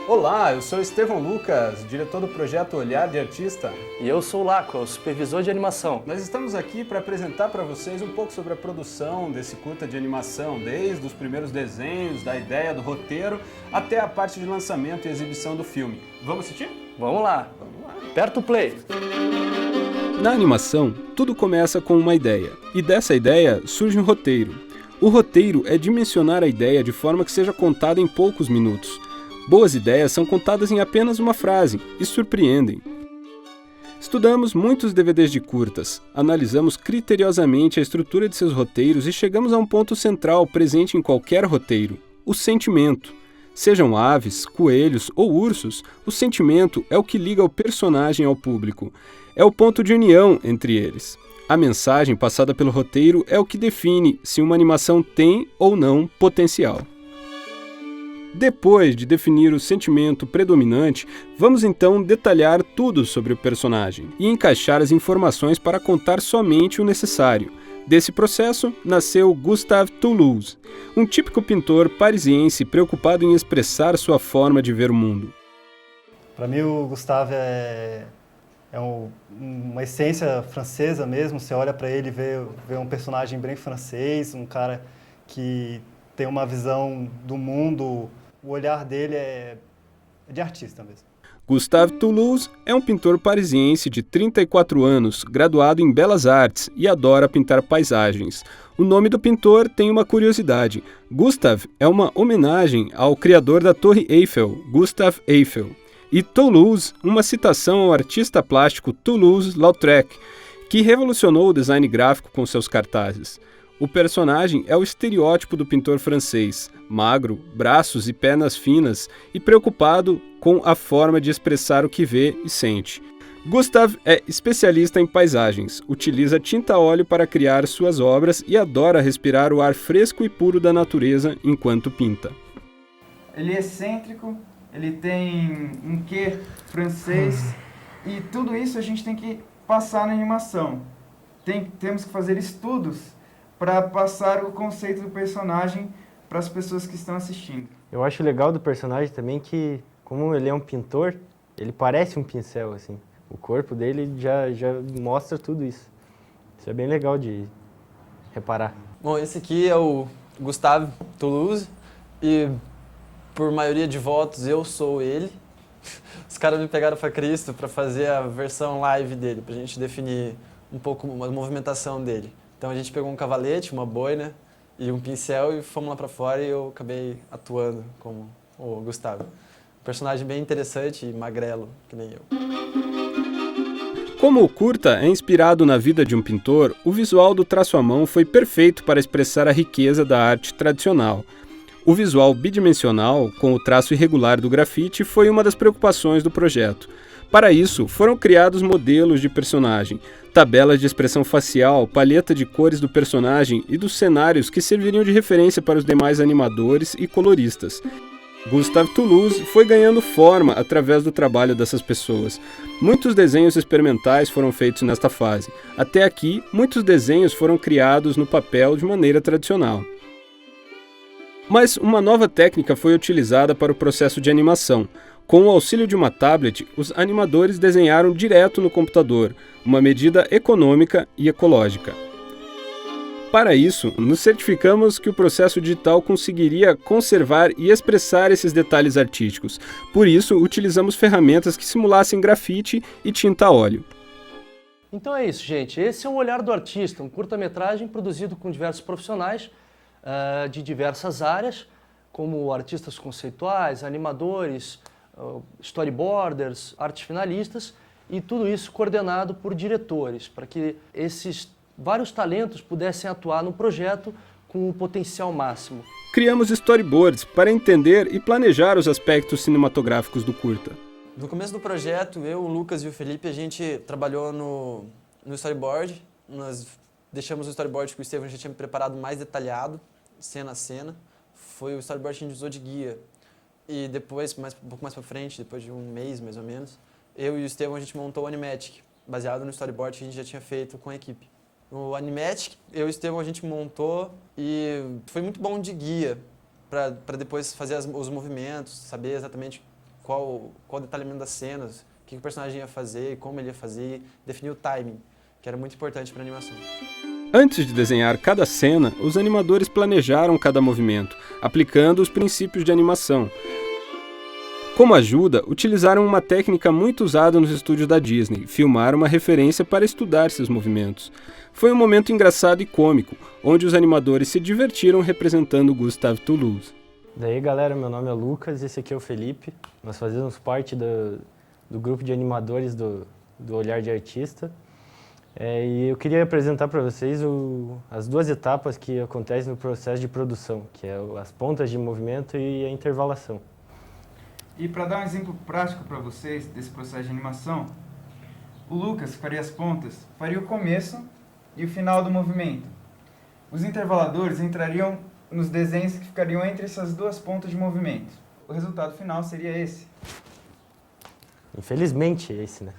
Olá, eu sou Estevão Lucas, diretor do projeto Olhar de Artista. E eu sou o Laco, o supervisor de animação. Nós estamos aqui para apresentar para vocês um pouco sobre a produção desse curta de animação, desde os primeiros desenhos, da ideia, do roteiro, até a parte de lançamento e exibição do filme. Vamos assistir? Vamos lá. Aperta o play. Na animação, tudo começa com uma ideia, e dessa ideia surge um roteiro. O roteiro é dimensionar a ideia de forma que seja contada em poucos minutos. Boas ideias são contadas em apenas uma frase e surpreendem. Estudamos muitos DVDs de curtas, analisamos criteriosamente a estrutura de seus roteiros e chegamos a um ponto central presente em qualquer roteiro: o sentimento. Sejam aves, coelhos ou ursos, o sentimento é o que liga o personagem ao público. É o ponto de união entre eles. A mensagem passada pelo roteiro é o que define se uma animação tem ou não potencial. Depois de definir o sentimento predominante, vamos então detalhar tudo sobre o personagem e encaixar as informações para contar somente o necessário. Desse processo, nasceu Gustave Toulouse, um típico pintor parisiense preocupado em expressar sua forma de ver o mundo. Para mim, o Gustave uma essência francesa mesmo. Você olha para ele e vê um personagem bem francês, um cara que tem uma visão do mundo. O olhar dele é de artista mesmo. Gustave Toulouse é um pintor parisiense de 34 anos, graduado em Belas Artes e adora pintar paisagens. O nome do pintor tem uma curiosidade. Gustave é uma homenagem ao criador da Torre Eiffel, Gustave Eiffel. E Toulouse, uma citação ao artista plástico Toulouse-Lautrec, que revolucionou o design gráfico com seus cartazes. O personagem é o estereótipo do pintor francês, magro, braços e pernas finas e preocupado com a forma de expressar o que vê e sente. Gustave é especialista em paisagens, utiliza tinta a óleo para criar suas obras e adora respirar o ar fresco e puro da natureza enquanto pinta. Ele é excêntrico, ele tem um quê francês e tudo isso a gente tem que passar na animação. Temos que fazer estudos para passar o conceito do personagem para as pessoas que estão assistindo. Eu acho legal do personagem também que, como ele é um pintor, ele parece um pincel, assim. O corpo dele já mostra tudo isso. Isso é bem legal de reparar. Bom, esse aqui é o Gustave Toulouse e, por maioria de votos, eu sou ele. Os caras me pegaram para Cristo para fazer a versão live dele, para a gente definir um pouco a movimentação dele. Então a gente pegou um cavalete, uma boina e um pincel e fomos lá pra fora e eu acabei atuando como o Gustavo. Um personagem bem interessante e magrelo, que nem eu. Como o curta é inspirado na vida de um pintor, o visual do traço à mão foi perfeito para expressar a riqueza da arte tradicional. O visual bidimensional, com o traço irregular do grafite, foi uma das preocupações do projeto. Para isso, foram criados modelos de personagem, tabelas de expressão facial, palheta de cores do personagem e dos cenários que serviriam de referência para os demais animadores e coloristas. Gustave Toulouse foi ganhando forma através do trabalho dessas pessoas. Muitos desenhos experimentais foram feitos nesta fase. Até aqui, muitos desenhos foram criados no papel de maneira tradicional. Mas uma nova técnica foi utilizada para o processo de animação. Com o auxílio de uma tablet, os animadores desenharam direto no computador, uma medida econômica e ecológica. Para isso, nos certificamos que o processo digital conseguiria conservar e expressar esses detalhes artísticos. Por isso, utilizamos ferramentas que simulassem grafite e tinta a óleo. Então é isso, gente. Esse é o Olhar do Artista, um curta-metragem produzido com diversos profissionais de diversas áreas, como artistas conceituais, animadores, storyboarders, artes finalistas, e tudo isso coordenado por diretores, para que esses vários talentos pudessem atuar no projeto com o potencial máximo. Criamos storyboards para entender e planejar os aspectos cinematográficos do curta. No começo do projeto, eu, o Lucas e o Felipe, a gente trabalhou no storyboard. Nós deixamos o storyboard que o Estevão já tinha preparado mais detalhado, cena a cena. Foi o storyboard que a gente usou de guia. E depois, um pouco mais pra frente, depois de um mês mais ou menos, eu e o Estevão a gente montou o Animatic, baseado no storyboard que a gente já tinha feito com a equipe. O Animatic, eu e o Estevão a gente montou e foi muito bom de guia para depois fazer os movimentos, saber exatamente qual o detalhamento das cenas, o que o personagem ia fazer, como ele ia fazer, definir o timing, que era muito importante para a animação. Antes de desenhar cada cena, os animadores planejaram cada movimento, aplicando os princípios de animação. Como ajuda, utilizaram uma técnica muito usada nos estúdios da Disney, filmar uma referência para estudar seus movimentos. Foi um momento engraçado e cômico, onde os animadores se divertiram representando Gustave Toulouse. Daí, galera, meu nome é Lucas, esse aqui é o Felipe. Nós fazemos parte do grupo de animadores do Olhar de Artista. E eu queria apresentar para vocês as duas etapas que acontecem no processo de produção, que é as pontas de movimento e a intervalação. E para dar um exemplo prático para vocês desse processo de animação, o Lucas, que faria as pontas, faria o começo e o final do movimento. Os intervaladores entrariam nos desenhos que ficariam entre essas duas pontas de movimento. O resultado final seria esse. Infelizmente, esse, né?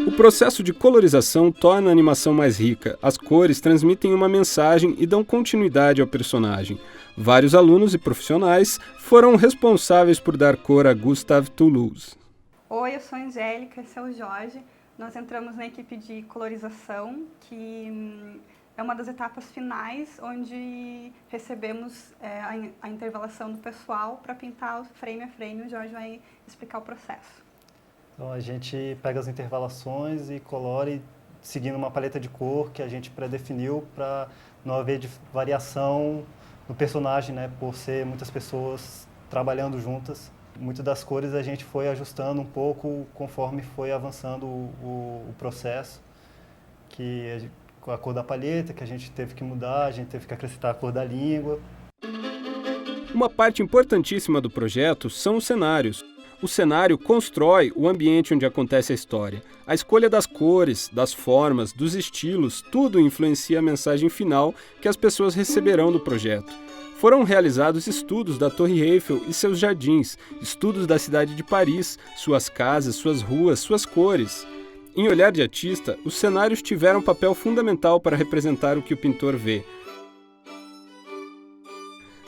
O processo de colorização torna a animação mais rica. As cores transmitem uma mensagem e dão continuidade ao personagem. Vários alunos e profissionais foram responsáveis por dar cor a Gustave Toulouse. Oi, eu sou a Angélica, esse é o Jorge. Nós entramos na equipe de colorização, que é uma das etapas finais, onde recebemos a intervalação do pessoal para pintar frame a frame. O Jorge vai explicar o processo. Então a gente pega as intervalações e colore seguindo uma paleta de cor que a gente pré-definiu para não haver variação no personagem, né? Por ser muitas pessoas trabalhando juntas. Muitas das cores a gente foi ajustando um pouco conforme foi avançando o processo, que a cor da palheta que a gente teve que mudar, a gente teve que acrescentar a cor da língua. Uma parte importantíssima do projeto são os cenários. O cenário constrói o ambiente onde acontece a história. A escolha das cores, das formas, dos estilos, tudo influencia a mensagem final que as pessoas receberão do projeto. Foram realizados estudos da Torre Eiffel e seus jardins, estudos da cidade de Paris, suas casas, suas ruas, suas cores. Em Olhar de Artista, os cenários tiveram um papel fundamental para representar o que o pintor vê.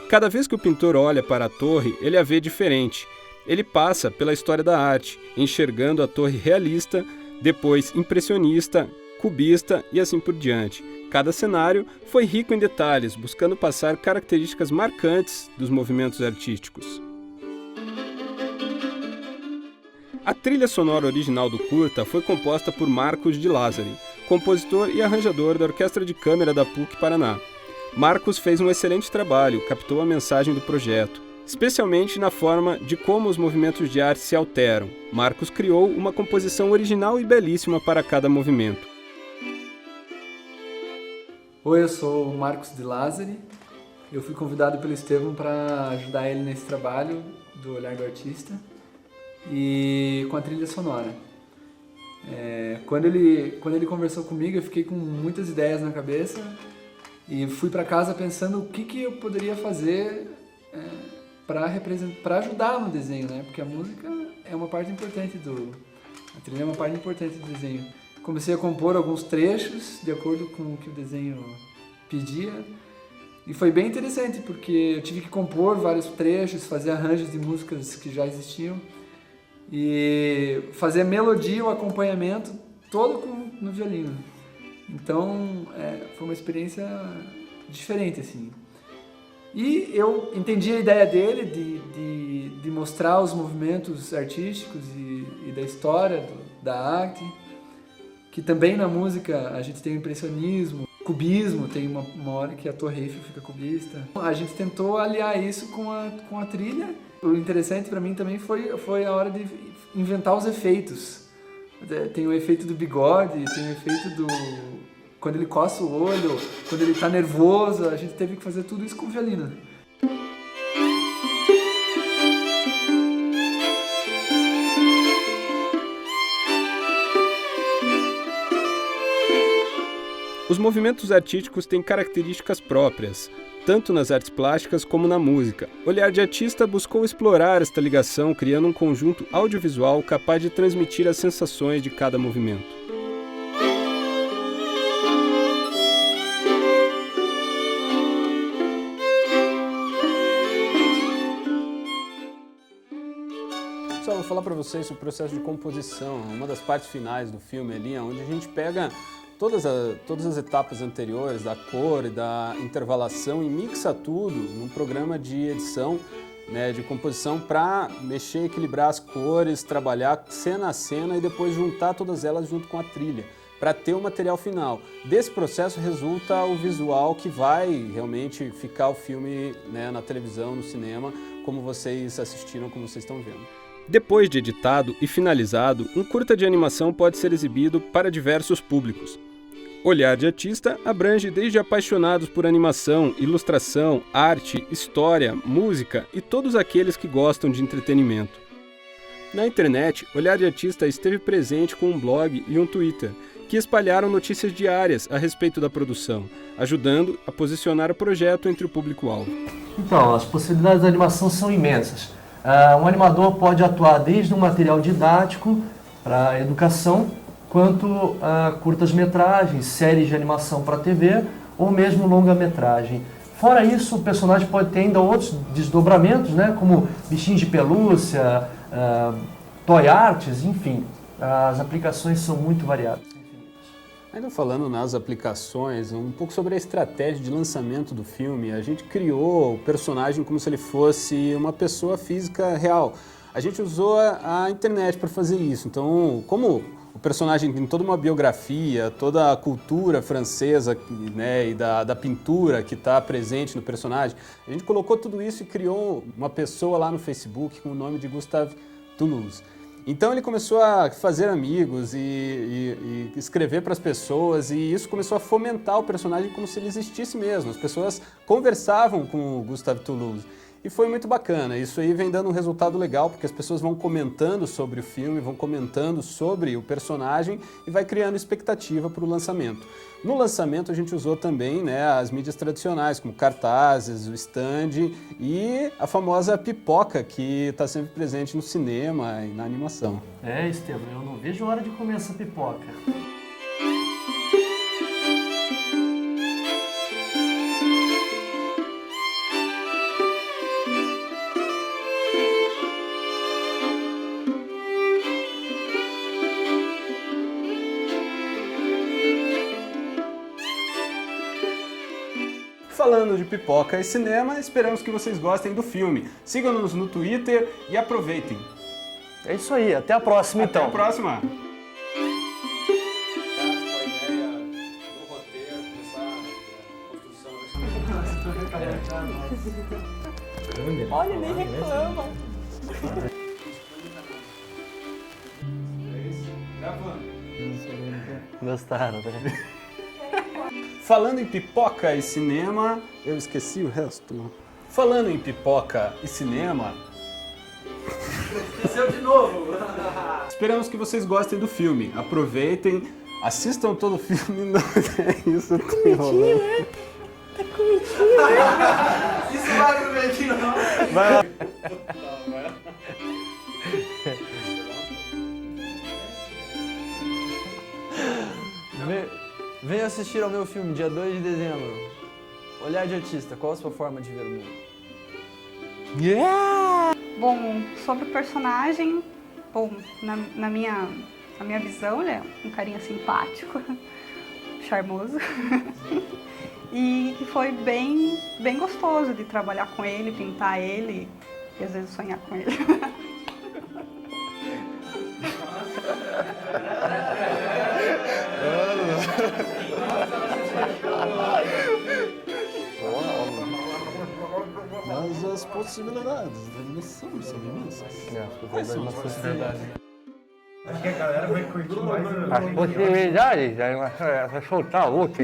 Cada vez que o pintor olha para a torre, ele a vê diferente. Ele passa pela história da arte, enxergando a torre realista, depois impressionista, cubista e assim por diante. Cada cenário foi rico em detalhes, buscando passar características marcantes dos movimentos artísticos. A trilha sonora original do curta foi composta por Marcos de Lázari, compositor e arranjador da Orquestra de Câmara da PUC Paraná. Marcos fez um excelente trabalho, captou a mensagem do projeto, especialmente na forma de como os movimentos de arte se alteram. Marcos criou uma composição original e belíssima para cada movimento. Oi, eu sou o Marcos de Lázari. Eu fui convidado pelo Estevão para ajudar ele nesse trabalho do Olhar do Artista e com a trilha sonora. Quando ele conversou comigo, eu fiquei com muitas ideias na cabeça e fui para casa pensando o que eu poderia fazer para ajudar no desenho, né? Porque a música é uma parte importante a trilha é uma parte importante do desenho. Comecei a compor alguns trechos de acordo com o que o desenho pedia e foi bem interessante porque eu tive que compor vários trechos, fazer arranjos de músicas que já existiam e fazer a melodia, o acompanhamento todo no violino. Então foi uma experiência diferente assim. E eu entendi a ideia dele de mostrar os movimentos artísticos e da história, da arte, que também na música a gente tem o impressionismo, cubismo, tem uma hora que a Torre Eiffel fica cubista. A gente tentou aliar isso com a trilha. O interessante para mim também foi a hora de inventar os efeitos. Tem o efeito do bigode, tem o efeito quando ele coça o olho, quando ele está nervoso, a gente teve que fazer tudo isso com violino. Os movimentos artísticos têm características próprias, tanto nas artes plásticas como na música. Olhar de Artista buscou explorar esta ligação, criando um conjunto audiovisual capaz de transmitir as sensações de cada movimento. falar para vocês sobre o processo de composição, uma das partes finais do filme ali, onde a gente pega todas as etapas anteriores da cor e da intervalação e mixa tudo num programa de edição, né, de composição, para mexer, equilibrar as cores, trabalhar cena a cena e depois juntar todas elas junto com a trilha, para ter o material final. Desse processo resulta o visual que vai realmente ficar o filme, né, na televisão, no cinema, como vocês assistiram, como vocês estão vendo. Depois de editado e finalizado, um curta de animação pode ser exibido para diversos públicos. Olhar de Artista abrange desde apaixonados por animação, ilustração, arte, história, música e todos aqueles que gostam de entretenimento. Na internet, Olhar de Artista esteve presente com um blog e um Twitter, que espalharam notícias diárias a respeito da produção, ajudando a posicionar o projeto entre o público-alvo. Então, as possibilidades da animação são imensas. Um animador pode atuar desde um material didático para educação, quanto curtas-metragens, séries de animação para TV ou mesmo longa-metragem. Fora isso, o personagem pode ter ainda outros desdobramentos, né, como bichinhos de pelúcia, toy arts, enfim. As aplicações são muito variadas. Ainda falando nas aplicações, um pouco sobre a estratégia de lançamento do filme, a gente criou o personagem como se ele fosse uma pessoa física real. A gente usou a internet para fazer isso, então como o personagem tem toda uma biografia, toda a cultura francesa, né, e da pintura que está presente no personagem, a gente colocou tudo isso e criou uma pessoa lá no Facebook com o nome de Gustave Toulouse. Então ele começou a fazer amigos e escrever para as pessoas, e isso começou a fomentar o personagem como se ele existisse mesmo. As pessoas conversavam com o Gustave Toulouse. E foi muito bacana, isso aí vem dando um resultado legal, porque as pessoas vão comentando sobre o filme, vão comentando sobre o personagem e vai criando expectativa para o lançamento. No lançamento a gente usou também, né, as mídias tradicionais, como cartazes, o stand e a famosa pipoca, que está sempre presente no cinema e na animação. Estevam, eu não vejo a hora de comer essa pipoca. Falando de pipoca e cinema, esperamos que vocês gostem do filme. Sigam-nos no Twitter e aproveitem. É isso aí, até a próxima então. Até a próxima. Olha, nem reclama. Gostaram, né? Falando em pipoca e cinema, eu esqueci o resto. Falando em pipoca e cinema... Esqueceu de novo! Esperamos que vocês gostem do filme. Aproveitem, assistam todo o filme. Não é isso, Tá com medinho, né? Tá com medinho, né? Isso vai pro medinho, não? Vai lá. Venha assistir ao meu filme, dia 2 de dezembro. Olhar de Artista, qual a sua forma de ver o mundo? Bom, sobre o personagem, bom, na minha visão, ele é um carinha simpático, charmoso. E que foi bem gostoso de trabalhar com ele, pintar ele e às vezes sonhar com ele. Mas as possibilidades da animação são imensas. Quais são as possibilidades? Acho que a galera vai curtir mais. As possibilidades da animação é soltar outro.